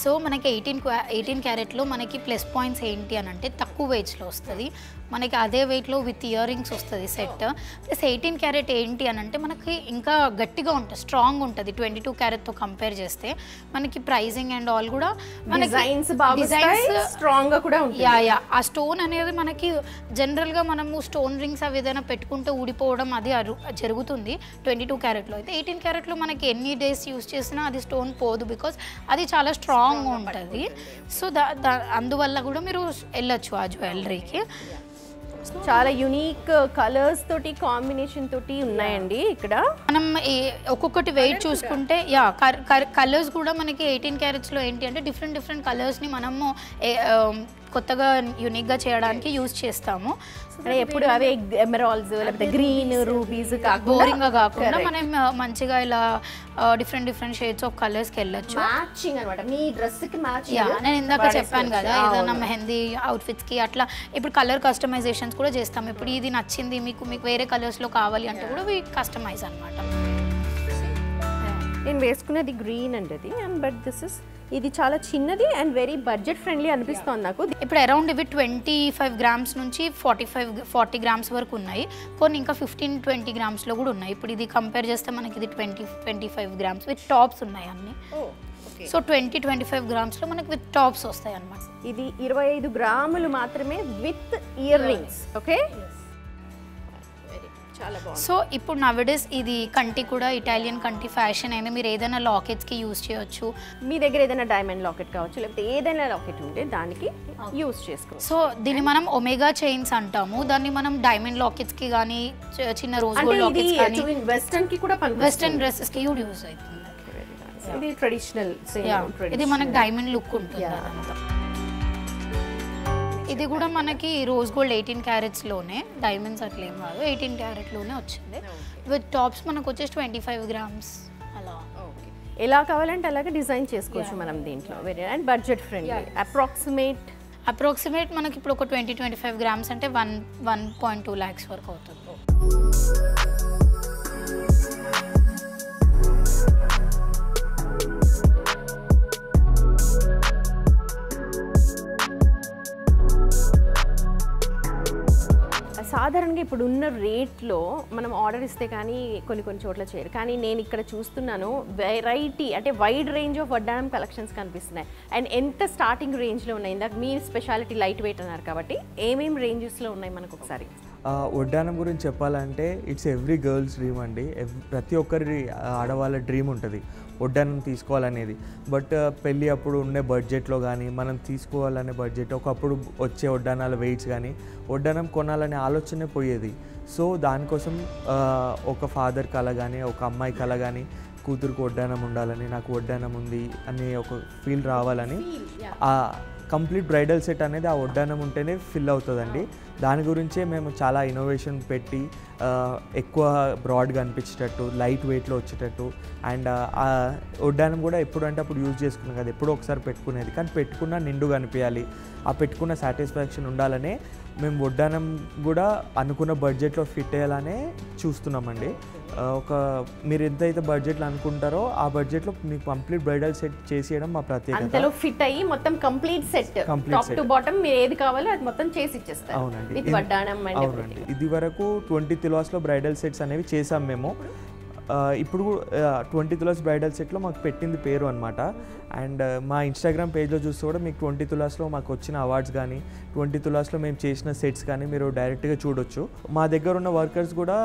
సో మనకి 18 క్యారెట్లో మనకి ప్లస్ పాయింట్స్ ఏంటి అని అంటే తక్కువ వెయిట్స్లో వస్తుంది, మనకి అదే వెయిట్లో విత్ ఇయర్ రింగ్స్ వస్తుంది సెట్. ప్లస్ 18 క్యారెట్ ఏంటి అని అంటే మనకి ఇంకా గట్టిగా ఉంటుంది, స్ట్రాంగ్ ఉంటుంది 22 క్యారెట్తో కంపేర్ చేస్తే. మనకి ప్రైజింగ్ అండ్ ఆల్ కూడా డిజైన్స్ స్ట్రాంగ్గా కూడా ఉంటుంది. యా ఆ స్టోన్ అనేది మనకి జనరల్గా మనము స్టోన్ రింగ్స్ అవి ఏదైనా పెట్టుకుంటే ఊడిపోవడం అది జరుగుతుంది 22 క్యారెట్లో. అయితే 18 క్యారెట్లో మనకి ఎన్ని డేస్ యూస్ చేసినా అది స్టోన్ పోదు, బికాస్ అది చాలా స్ట్రాంగ్ ఉంటుంది. సో అందువల్ల కూడా మీరు వెళ్ళొచ్చు ఆ జ్యువెలరీకి. చాలా యునీక్ కలర్స్ తోటి కాంబినేషన్ తోటి ఉన్నాయండి ఇక్కడ. మనం ఒక్కొక్కటి వెయిట్ చూసుకుంటే కలర్స్ కూడా మనకి 18 క్యారెట్స్లో ఏంటి అంటే డిఫరెంట్ కలర్స్ని మనము కొత్తగా యూనిక్గా చేయడానికి యూజ్ చేస్తాము. ఎప్పుడు అవే ఎమరాల్డ్స్ లేకపోతే గ్రీన్ రూబీస్ బోరింగ్గా కాకుండా మనం మంచిగా ఇలా డిఫరెంట్ షేడ్స్ ఆఫ్ కలర్స్కి వెళ్ళొచ్చు. మ్యాచింగ్ అన్నమాట, మీ డ్రెస్కి మ్యాచ్. నేను ఇందాక చెప్పాను కదా ఏదైనా మెహందీ అవుట్ఫిట్స్కి అట్లా ఇప్పుడు కలర్ కస్టమైజేషన్స్ కూడా చేస్తాం. ఇప్పుడు ఇది నచ్చింది మీకు వేరే కలర్స్లో కావాలి అంటే కూడా కస్టమైజ్ అనమాట. నేను వేసుకున్నది గ్రీన్ అండి అది, అండ్ బట్ ఇది చాలా చిన్నది అండ్ వెరీ బడ్జెట్ ఫ్రెండ్లీ అనిపిస్తుంది నాకు. ఇప్పుడు అరౌండ్ ఇవి 25 గ్రామ్స్ నుంచి 40 గ్రామ్స్ వరకు ఉన్నాయి, కొన్ని ఇంకా 15-20 గ్రామ్స్లో కూడా ఉన్నాయి. ఇప్పుడు ఇది కంపేర్ చేస్తే మనకి ఇది 20-25 గ్రామ్స్ విత్ టాప్స్ ఉన్నాయి అన్ని. సో 20-25 గ్రామ్స్లో మనకి విత్ టాప్స్ వస్తాయి అన్నమాట. ఇది 25 గ్రాములు మాత్రమే with ear rings. Okay, so ఇప్పుడు నవడేస్ ఇది కంటి కూడా ఇటాలియన్ కంటి ఫ్యాషన్ అయినా మీరు ఏదైనా లాకెట్స్కి యూజ్ చేయొచ్చు. మీ దగ్గర ఏదైనా డైమండ్ లాకెట్ కావచ్చు లేకపోతే ఏదైనా లాకెట్ ఉంటే దానికి యూజ్ చేసుకోవచ్చు. సో దీన్ని మనం ఒమేగా చైన్స్ అంటాము. దాన్ని మనం డైమండ్ లాకెట్స్కి కానీ చిన్న రోజ్ గోల్డ్ లాకెట్స్ కానీ వెస్టర్న్ కి కూడా వెస్టర్న్ డ్రెస్సెస్కి యూజ్ అవుతుంది. ఇది ట్రెడిషనల్, ఇది మనకి డైమండ్ లుక్ ఉంటుంది అదంతా. ఇది కూడా మనకి రోజ్ గోల్డ్ 18 క్యారెట్స్లోనే, డైమండ్స్ అట్లా ఏం కాదు, 18 క్యారెట్లోనే వచ్చింది. విత్ టాప్స్ మనకు వచ్చేసి 25 గ్రామ్స్ అలా. ఎలా కావాలంటే అలాగే డిజైన్ చేసుకోవచ్చు మనం దీంట్లో. Very and budget friendly. Approximate మనకి ఇప్పుడు ఒక 20-25 గ్రామ్స్ అంటే 1.2 lakhs వరకు అవుతుంది. సాధారణంగా ఇప్పుడు ఉన్న రేట్లో మనం ఆర్డర్ ఇస్తే కానీ కొన్ని చోట్ల చేయరు, కానీ నేను ఇక్కడ చూస్తున్నాను వెరైటీ అంటే వైడ్ రేంజ్ ఆఫ్ వడ్డానం కలెక్షన్స్ కనిపిస్తున్నాయి. అండ్ ఎంత స్టార్టింగ్ రేంజ్లో ఉన్నాయి? ఇందాక మీ స్పెషాలిటీ లైట్ వెయిట్ అన్నారు కాబట్టి ఏమేమి రేంజెస్లో ఉన్నాయి మనకు ఒకసారి? వడ్డానం గురించి చెప్పాలంటే ఇట్స్ ఎవ్రీ గర్ల్స్ డ్రీమ్ అండి. ప్రతి ఒక్కరి ఆడవాళ్ళ డ్రీమ్ ఉంటుంది వడ్డానం తీసుకోవాలనేది. బట్ పెళ్ళి అప్పుడు ఉండే బడ్జెట్లో కానీ మనం తీసుకోవాలనే బడ్జెట్, ఒకప్పుడు వచ్చే వడ్డానాల వెయిట్స్ కానీ వడ్డానం కొనాలనే ఆలోచనే పోయేది. సో దానికోసం ఒక ఫాదర్ కళ కానీ ఒక అమ్మాయి కళ కానీ కూతురుకు వడ్డానం ఉండాలని, నాకు వడ్డానం ఉంది అనే ఒక ఫీల్ రావాలని కంప్లీట్ బ్రైడల్ సెట్ అనేది ఆ వడ్డానం ఉంటేనే ఫిల్ అవుతుందండి. దాని గురించే మేము చాలా ఇన్నోవేషన్ పెట్టి ఎక్కువ బ్రాడ్గా అనిపించేటట్టు, లైట్ వెయిట్లో వచ్చేటట్టు, అండ్ ఆ వడ్డానం కూడా ఎప్పుడంటే అప్పుడు యూజ్ చేసుకున్నాం కదా, ఎప్పుడో ఒకసారి పెట్టుకునేది, కానీ పెట్టుకున్న నిండుగా అనిపించాలి, ఆ పెట్టుకున్న సాటిస్ఫాక్షన్ ఉండాలనే మేము వడ్డానం కూడా అనుకున్న బడ్జెట్లో ఫిట్ అయ్యేలానే చూస్తున్నామండి. మీరు ఎంతైతే బడ్జెట్లో అనుకుంటారో ఆ బడ్జెట్లో మీకు కంప్లీట్ బ్రైడల్ సెట్ చేసేయడం మా ప్రత్యేకత. అంతలో ఫిట్ అయ్యి మొత్తం complete set top to bottom మీరు ఏది కావాలో అది మొత్తం చేసి ఇచ్చేస్తారు. అవునండి, విత్ వడ్డానం అండ్ అవునండి. ఇది వరకు 20 తులాస్లో బ్రైడల్ సెట్స్ అనేవి చేసాం మేము. ఇప్పుడు 20 తులాస్ బ్రైడల్ సెట్లో మాకు పెట్టింది పేరు అనమాట. అండ్ మా ఇన్స్టాగ్రామ్ పేజ్లో చూస్తే కూడా మీకు 20 తులాస్లో మాకు వచ్చిన అవార్డ్స్ కానీ 20 తులాస్లో మేము చేసిన సెట్స్ కానీ మీరు డైరెక్ట్గా చూడొచ్చు. మా దగ్గర ఉన్న వర్కర్స్ కూడా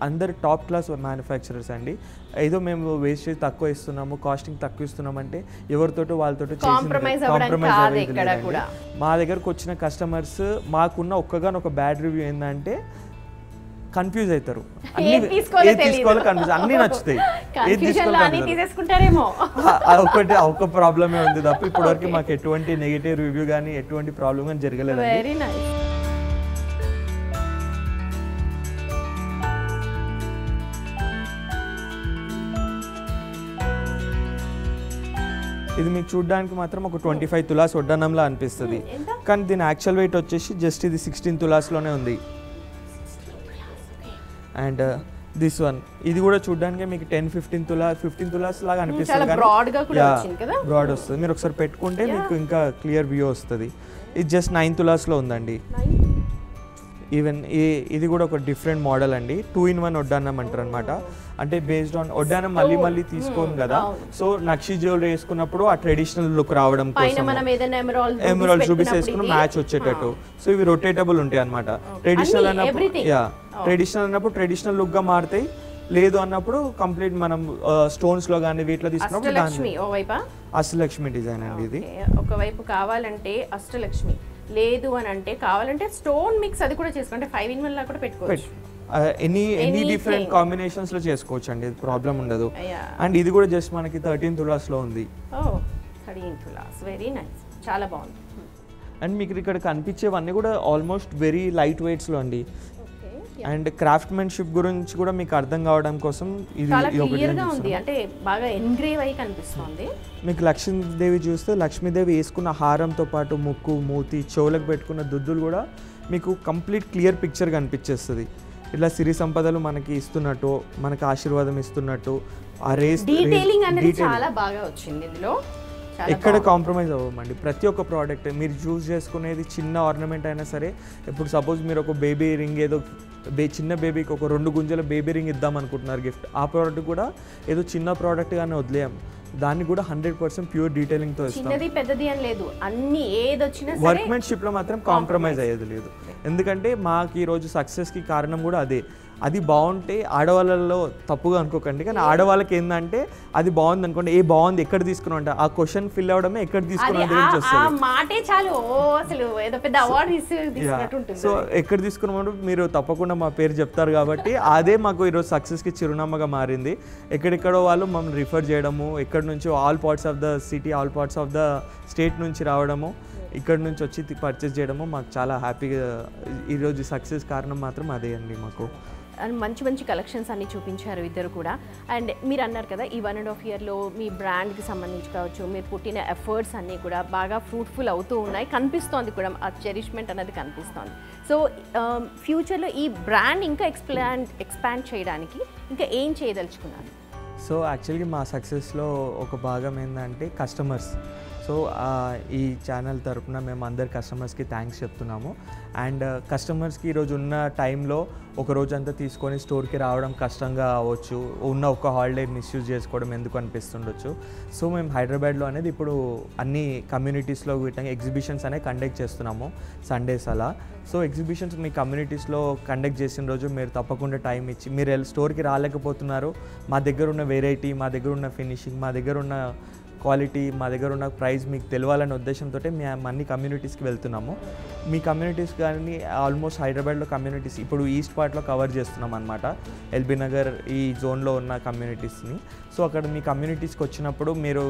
అందరు టాప్ క్లాస్ మ్యానుఫ్యాక్చరర్స్ అండి. ఏదో మేము వేస్టేజ్ తక్కువ ఇస్తున్నాము, కాస్టింగ్ తక్కువ ఇస్తున్నామంటే ఎవరితోటి వాళ్ళతో కాంప్రమైజ్ అవ్వలేదు. మా దగ్గరకు వచ్చిన కస్టమర్స్ మాకున్న ఒక్కగానొక బ్యాడ్ రివ్యూ ఏంటంటే కన్ఫ్యూజ్ అవుతారు, ఏది తీసుకోవాలో కన్ఫ్యూజ్, అన్నీ నచ్చుతాయి, ఏది తీసుకోవాలో ఒకటి ఒక ప్రాబ్లమే ఉంది తప్ప ఇప్పటివరకు మాకు ఎటువంటి నెగిటివ్ రివ్యూ కానీ ఎటువంటి ప్రాబ్లం కానీ జరగలేదు. ఇది మీకు చూడడానికి మాత్రం ఒక 25 తులాస్ వడ్డానంలా అనిపిస్తుంది, కానీ దీని యాక్చువల్ వెయిట్ వచ్చేసి జస్ట్ ఇది 16 తులాస్లోనే ఉంది. అండ్ దిస్ వన్ ఇది కూడా చూడడానికి మీకు 10-15 తులాస్ లాగా అనిపిస్తుంది, చాలా బ్రాడ్ గా కూడా వచ్చింది కదా, బ్రాడ్ వస్తుంది. మీరు ఒకసారి పెట్టుకుంటే మీకు ఇంకా క్లియర్ వ్యూ వస్తుంది. ఇది జస్ట్ 9 తులాస్లో ఉందండి. ఈవెన్ ఇది కూడా ఒక డిఫరెంట్ మోడల్ అండి. 2-in-1 వడ్డానం అంటారు అనమాట. అంటే బేస్డ్ ఆన్ వడ్డానం మళ్ళీ తీసుకోను కదా, సో నక్షి జ్యువెలరీ వేసుకున్నప్పుడు ఆ ట్రెడిషనల్ లుక్ రావడం కోసం ఎమరాల్డ్ రూబీస్ వేసుకున్న మ్యాచ్ వచ్చేటట్టు. సో ఇవి రొటేటబుల్ ఉంటాయి అనమాట. ట్రెడిషనల్ అన్నప్పుడు ట్రెడిషనల్ అన్నప్పుడు ట్రెడిషనల్ లుక్ గా మారుతాయి, లేదు అన్నప్పుడు కంప్లీట్ మనం స్టోన్స్ లో కానీ వీటిలో తీసుకున్నప్పుడు అష్టలక్ష్మి డిజైన్ అండి. ఇది ఒకవైపు కావాలంటే అష్టలక్ష్మి, లేదు అని అంటే కావాలంటే స్టోన్ మిక్స్ అది కూడా చేసుకుంటే 5-in-1 లా కూడా పెట్టుకోవచ్చు. ఎనీ డిఫరెంట్ కాంబినేషన్స్ లో చేసుకోవచ్చు అండి, ప్రాబ్లం ఉండదు. అండ్ ఇది కూడా జస్ట్ మనకి 13 తులాస్ లో ఉంది. 13 తులాస్, వెరీ నైస్, చాలా బాగుంది. అండ్ మీకు ఇక్కడ కనిపించేవన్నీ కూడా ఆల్మోస్ట్ వెరీ లైట్ వెయిట్స్ లో అండి. అండ్ క్రాఫ్ట్మెన్షిప్ గురించి కూడా మీకు అర్థం కావడం కోసం ఇది ఉంది, అంటే బాగా ఎంగ్రేవ్ అయి కనిపిస్తుంది. మీకు లక్ష్మీదేవి చూస్తే లక్ష్మీదేవి వేసుకున్న హారంతో పాటు ముక్కు, మూతి, చెవులకు పెట్టుకున్న దుద్దులు కూడా మీకు కంప్లీట్ క్లియర్ పిక్చర్ కనిపించేస్తుంది. ఇట్లా సిరి సంపదలు మనకి ఇస్తున్నట్టు, మనకి ఆశీర్వాదం ఇస్తున్నట్టు ఆ రేస్ డీటెయిలింగ్ అనేది చాలా బాగా వచ్చింది ఇందులో. ఎక్కడ కాంప్రమైజ్ అవ్వమండి. ప్రతి ఒక్క ప్రోడక్ట్ మీరు చూస్ చేసుకునేది చిన్న ఆర్నమెంట్ అయినా సరే, ఇప్పుడు సపోజ్ మీరు ఒక బేబీ రింగ్ ఏదో చిన్న బేబీకి ఒక 2 గుంజల బేబీ రింగ్ ఇద్దాం అనుకుంటున్నారు గిఫ్ట్, ఆ ప్రోడక్ట్ కూడా ఏదో చిన్న ప్రోడక్ట్ గానే వదిలేయం, దాన్ని కూడా 100% ప్యూర్ డీటెయిలింగ్ తో ఇస్తాం. చిన్నది పెద్దది అని లేదు, అన్ని ఏదొచ్చినా సరే వర్క్మెన్షిప్ లో మాత్రం కాంప్రమైజ్ అయ్యేది లేదు. ఎందుకంటే మాకు ఈ రోజు సక్సెస్ కి కారణం కూడా అదే. అది బాగుంటే ఆడవాళ్ళలో తప్పుగా అనుకోకండి, కానీ ఆడవాళ్ళకి ఏంటంటే అది బాగుంది అనుకోండి, ఏ బాగుంది ఎక్కడ తీసుకున్నాం అంటే ఆ క్వశ్చన్ ఫిల్ అవడమే ఎక్కడ తీసుకున్నాం మాటే చాలు, అసలు ఏదో పెద్ద అవార్డు తీసుకున్నట్టు. సో ఎక్కడ తీసుకున్నామంటే మీరు తప్పకుండా మా పేరు చెప్తారు కాబట్టి అదే మాకు ఈరోజు సక్సెస్కి చిరునామాగా మారింది. ఎక్కడెక్కడో వాళ్ళు మమ్మల్ని రిఫర్ చేయడము, ఎక్కడి నుంచో all parts of the city, all parts of the state నుంచి రావడము, ఇక్కడ నుంచి వచ్చి పర్చేస్ చేయడము మాకు చాలా హ్యాపీగా. ఈరోజు సక్సెస్ కారణం మాత్రం అదే అండి మాకు. అండ్ మంచి మంచి కలెక్షన్స్ అన్ని చూపించారు ఇద్దరు కూడా. అండ్ మీరు అన్నారు కదా ఈ 1.5 yearలో మీ బ్రాండ్కి సంబంధించి కావచ్చు, మీరు పుట్టిన ఎఫర్ట్స్ అన్నీ కూడా బాగా ఫ్రూట్ఫుల్ అవుతూ ఉన్నాయి, కనిపిస్తోంది కూడా, ఆ చెరిష్మెంట్ అనేది కనిపిస్తోంది. సో ఫ్యూచర్లో ఈ బ్రాండ్ ఇంకా ఎక్స్పాండ్ చేయడానికి ఇంకా ఏం చేయదలుచుకున్నారు? సో యాక్చువల్గా మా సక్సెస్లో ఒక భాగం ఏంటంటే కస్టమర్స్. సో ఈ ఛానల్ తరపున మేము అందరి కస్టమర్స్కి థ్యాంక్స్ చెప్తున్నాము. అండ్ కస్టమర్స్కి ఈరోజు ఉన్న టైంలో ఒక రోజంతా తీసుకొని స్టోర్కి రావడం కష్టంగా అవ్వచ్చు, ఉన్న ఒక హాలిడే మిస్యూజ్ చేసుకోవడం ఎందుకు అనిపిస్తుండొచ్చు. సో మేము హైదరాబాద్లో అనేది ఇప్పుడు అన్ని కమ్యూనిటీస్లో వీటిని ఎగ్జిబిషన్స్ అనేవి కండక్ట్ చేస్తున్నాము సండేస్ అలా. సో ఎగ్జిబిషన్స్ మీ కమ్యూనిటీస్లో కండక్ట్ చేసిన రోజు మీరు తప్పకుండా టైం ఇచ్చి, మీరు స్టోర్కి రాలేకపోతున్నారు, మా దగ్గర ఉన్న వెరైటీ, మా దగ్గర ఉన్న ఫినిషింగ్, మా దగ్గర ఉన్న క్వాలిటీ, మా దగ్గర ఉన్న ప్రైస్ మీకు తెలియాలనే ఉద్దేశంతో మేము అన్ని కమ్యూనిటీస్కి వెళ్తున్నాము. మీ కమ్యూనిటీస్ కానీ ఆల్మోస్ట్ హైదరాబాద్లో కమ్యూనిటీస్ ఇప్పుడు ఈస్ట్ పార్ట్లో కవర్ చేస్తున్నాం అనమాట, ఎల్బీ నగర్ ఈ జోన్లో ఉన్న కమ్యూనిటీస్ని. సో అక్కడ మీ కమ్యూనిటీస్కి వచ్చినప్పుడు మీరు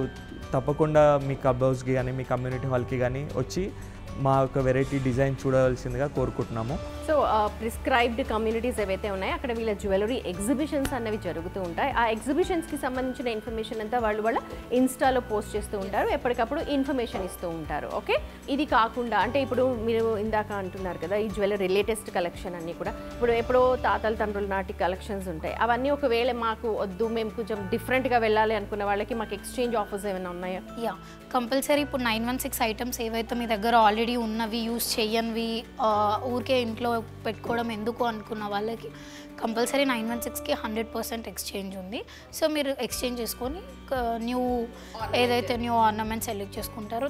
తప్పకుండా మీ క్లబ్ హౌస్కి కానీ మీ కమ్యూనిటీ హాల్కి కానీ వచ్చి మా యొక్క వెరైటీ డిజైన్ చూడవలసిందిగా కోరుకుంటున్నాము. సో ప్రిస్క్రైబ్డ్ కమ్యూనిటీస్ ఏవైతే ఉన్నాయో అక్కడ వీళ్ళ జ్యువెలరీ ఎగ్జిబిషన్స్ అనేవి జరుగుతూ ఉంటాయి. ఆ ఎగ్జిబిషన్స్కి సంబంధించిన ఇన్ఫర్మేషన్ అంతా వాళ్ళ ఇన్స్టాలో పోస్ట్ చేస్తూ ఉంటారు, ఎప్పటికప్పుడు ఇన్ఫర్మేషన్ ఇస్తూ ఉంటారు. ఓకే, ఇది కాకుండా అంటే ఇప్పుడు మీరు ఇందాక అంటున్నారు కదా ఈ జ్యువెలరీ లేటెస్ట్ కలెక్షన్ అన్నీ కూడా ఇప్పుడు ఎప్పుడో తాతల తండ్రుల నాటి కలెక్షన్స్ ఉంటాయి, అవన్నీ ఒకవేళ మాకు వద్దు మేము కొంచెం డిఫరెంట్గా వెళ్ళాలి అనుకున్న వాళ్ళకి మాకు ఎక్స్చేంజ్ ఆఫర్స్ ఏమైనా ఉన్నాయా? Yeah, compulsory. ఇప్పుడు 916 ఐటమ్స్ ఏవైతే మీ దగ్గర ఆల్రెడీ ఉన్నవి, యూస్ చేయనివి, ఊరికే ఇంట్లో పెట్టుకోవడం ఎందుకు అనుకున్న వాళ్ళకి కంపల్సరీ 916కి 100% ఎక్స్చేంజ్ ఉంది. సో మీరు ఎక్స్చేంజ్ చేసుకొని న్యూ ఏదైతే న్యూ ఆర్నమెంట్ సెలెక్ట్ చేసుకుంటారో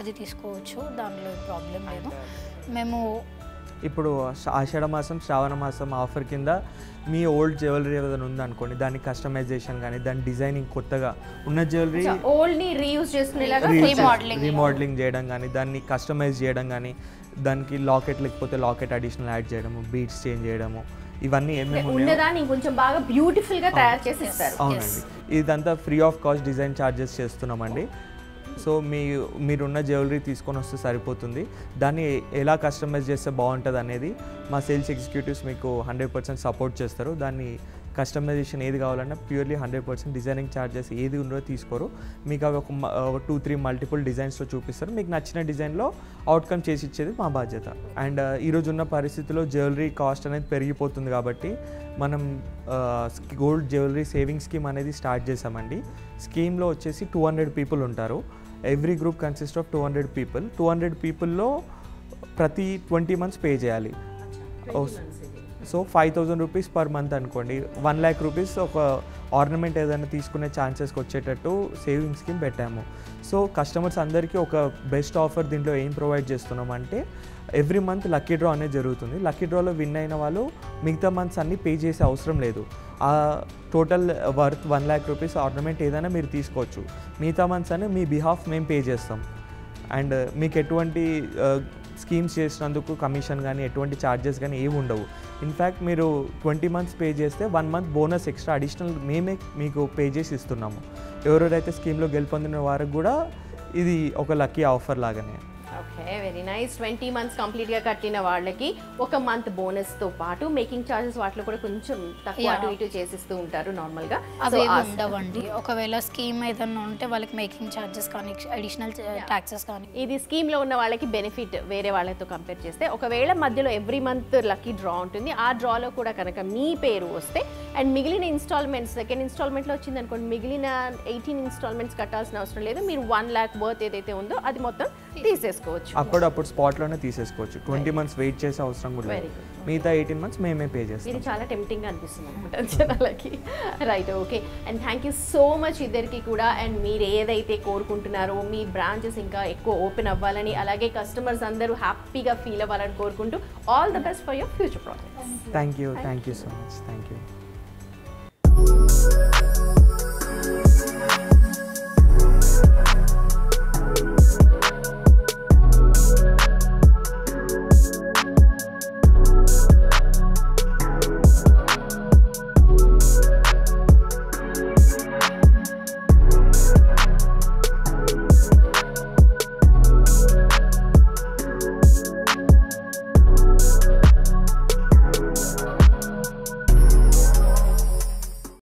అది తీసుకోవచ్చు, దానిలో ప్రాబ్లం లేదు. మేము ఇప్పుడు ఆషాఢ మాసం, శ్రావణ మాసం ఆఫర్ కింద మీ ఓల్డ్ జ్యువెలరీ ఏదైనా ఉందనుకోండి, దాన్ని కస్టమైజేషన్ కానీ దాని డిజైనింగ్ కొత్తగా ఉన్న జ్యువెలరీ ఓల్డ్ని రీయూజ్ చేసుకునేలాగా రీమోడలింగ్ చేయడం కానీ, దాన్ని కస్టమైజ్ చేయడం కానీ, దానికి లాకెట్ లేకపోతే లాకెట్ అడిషనల్ యాడ్ చేయడము, బీడ్స్ చేంజ్ చేయడము, ఇవన్నీ ఏమేమి ఉన్నదాన్ని కొంచెం బాగా బ్యూటిఫుల్గా తయారు చేసి ఇస్తారు. అవునండి, ఇదంతా free of cost design charges చేస్తున్నామండి. సో మీరున్న జ్యువెలరీ తీసుకొని వస్తే సరిపోతుంది, దాన్ని ఎలా కస్టమైజ్ చేస్తే బాగుంటుంది అనేది మా సేల్స్ ఎగ్జిక్యూటివ్స్ మీకు 100% సపోర్ట్ చేస్తారు. దాన్ని కస్టమైజేషన్ ఏది కావాలన్నా ప్యూర్లీ 100% డిజైనింగ్ ఛార్జెస్ ఏది ఉండో తీసుకోరు. మీకు అవి ఒక 2-3 మల్టిపుల్ డిజైన్స్లో చూపిస్తారు. మీకు నచ్చిన డిజైన్లో అవుట్కమ్ చేసి ఇచ్చేది మా బాధ్యత. అండ్ ఈరోజు ఉన్న పరిస్థితుల్లో జ్యువెలరీ కాస్ట్ అనేది పెరిగిపోతుంది కాబట్టి మనం గోల్డ్ జ్యువెలరీ సేవింగ్ స్కీమ్ అనేది స్టార్ట్ చేసామండి. స్కీమ్లో వచ్చేసి 200 పీపుల్ ఉంటారు. Every group consist of 200 people. 200 పీపుల్లో ప్రతి 20 మంత్స్ పే చేయాలి. సో 5,000 రూపీస్ పర్ మంత్ అనుకోండి. 1 lakh రూపీస్ ఒక ఆర్నమెంట్ ఏదైనా తీసుకునే ఛాన్సెస్కి వచ్చేటట్టు సేవింగ్ స్కీమ్ పెట్టాము. సో కస్టమర్స్ అందరికీ ఒక బెస్ట్ ఆఫర్ దీంట్లో ఏం ప్రొవైడ్ చేస్తున్నామంటే ఎవ్రీ మంత్ లక్కీ డ్రా అనేది జరుగుతుంది. లక్కీ డ్రాలో విన్ అయిన వాళ్ళు మిగతా మంత్స్ అన్నీ పే చేసే అవసరం లేదు. ఆ total worth 1 lakh rupees ornament ఏదైనా మీరు తీసుకోవచ్చు. మిగతా మంత్స్ అని మీ బిహాఫ్ మేము పే చేస్తాం. అండ్ మీకు ఎటువంటి స్కీమ్స్ చేసినందుకు కమిషన్ కానీ ఎటువంటి ఛార్జెస్ కానీ ఏమి ఉండవు. ఇన్ఫ్యాక్ట్ మీరు 20 మంత్స్ పే చేస్తే 1 మంత్ బోనస్ ఎక్స్ట్రా అడిషనల్ మేమే మీకు పే చేసి ఇస్తున్నాము. ఎవరెవరైతే స్కీమ్లో గెలుపొందిన వారికి కూడా ఇది ఒక లక్కీ ఆఫర్ లాగానే. Okay, very nice. 20 మంత్స్ కంప్లీట్గా కట్టిన వాళ్ళకి 1 మంత్ బోనస్తో పాటు మేకింగ్ ఛార్జెస్ వాటిలో కూడా కొంచెం తక్కువ అటు ఇటు చేసిస్తూ ఉంటారు నార్మల్గా. అవి ఉండవండి. ఒకవేళ స్కీమ్ ఏదన్నా ఉంటే వాళ్ళకి మేకింగ్ ఛార్జెస్ కానీ అడిషనల్ ట్యాక్సెస్ కానీ. ఇది స్కీమ్లో ఉన్న వాళ్ళకి బెనిఫిట్ వేరే వాళ్ళతో కంపేర్ చేస్తే. ఒకవేళ మధ్యలో ఎవ్రీ మంత్ లక్కీ డ్రా ఉంటుంది. ఆ డ్రాలో కూడా కనుక మీ పేరు వస్తే అండ్ మిగిలిన ఇన్స్టాల్మెంట్స్ సెకండ్ ఇన్స్టాల్మెంట్లో వచ్చింది అనుకోండి, మిగిలిన 18 ఇన్స్టాల్మెంట్స్ కట్టాల్సిన అవసరం లేదు. మీరు 1 lakh వర్త్ ఏదైతే ఉందో అది మొత్తం తీసేసుకోవచ్చు. అప్పుడు స్పాట్లోనే తీసేసుకోవచ్చు. 20 మంత్స్ వెయిట్ చేసే అవసరం కూడా లేదు. మిగతా 18 మంత్స్ మేమే పే చేస్తాం. ఇది చాలా టెంప్టింగ్గా అనిపిస్తుంది అనమాట జనాలకి. Right, okay. And thank you so much ఇద్దరికి కూడా. అండ్ మీరు ఏదైతే కోరుకుంటున్నారో మీ బ్రాంచెస్ ఇంకా ఎక్కువ ఓపెన్ అవ్వాలని, అలాగే కస్టమర్స్ అందరూ హ్యాపీగా ఫీల్ అవ్వాలని కోరుకుంటూ all the best for your future projects. Thank you so much. Thank you.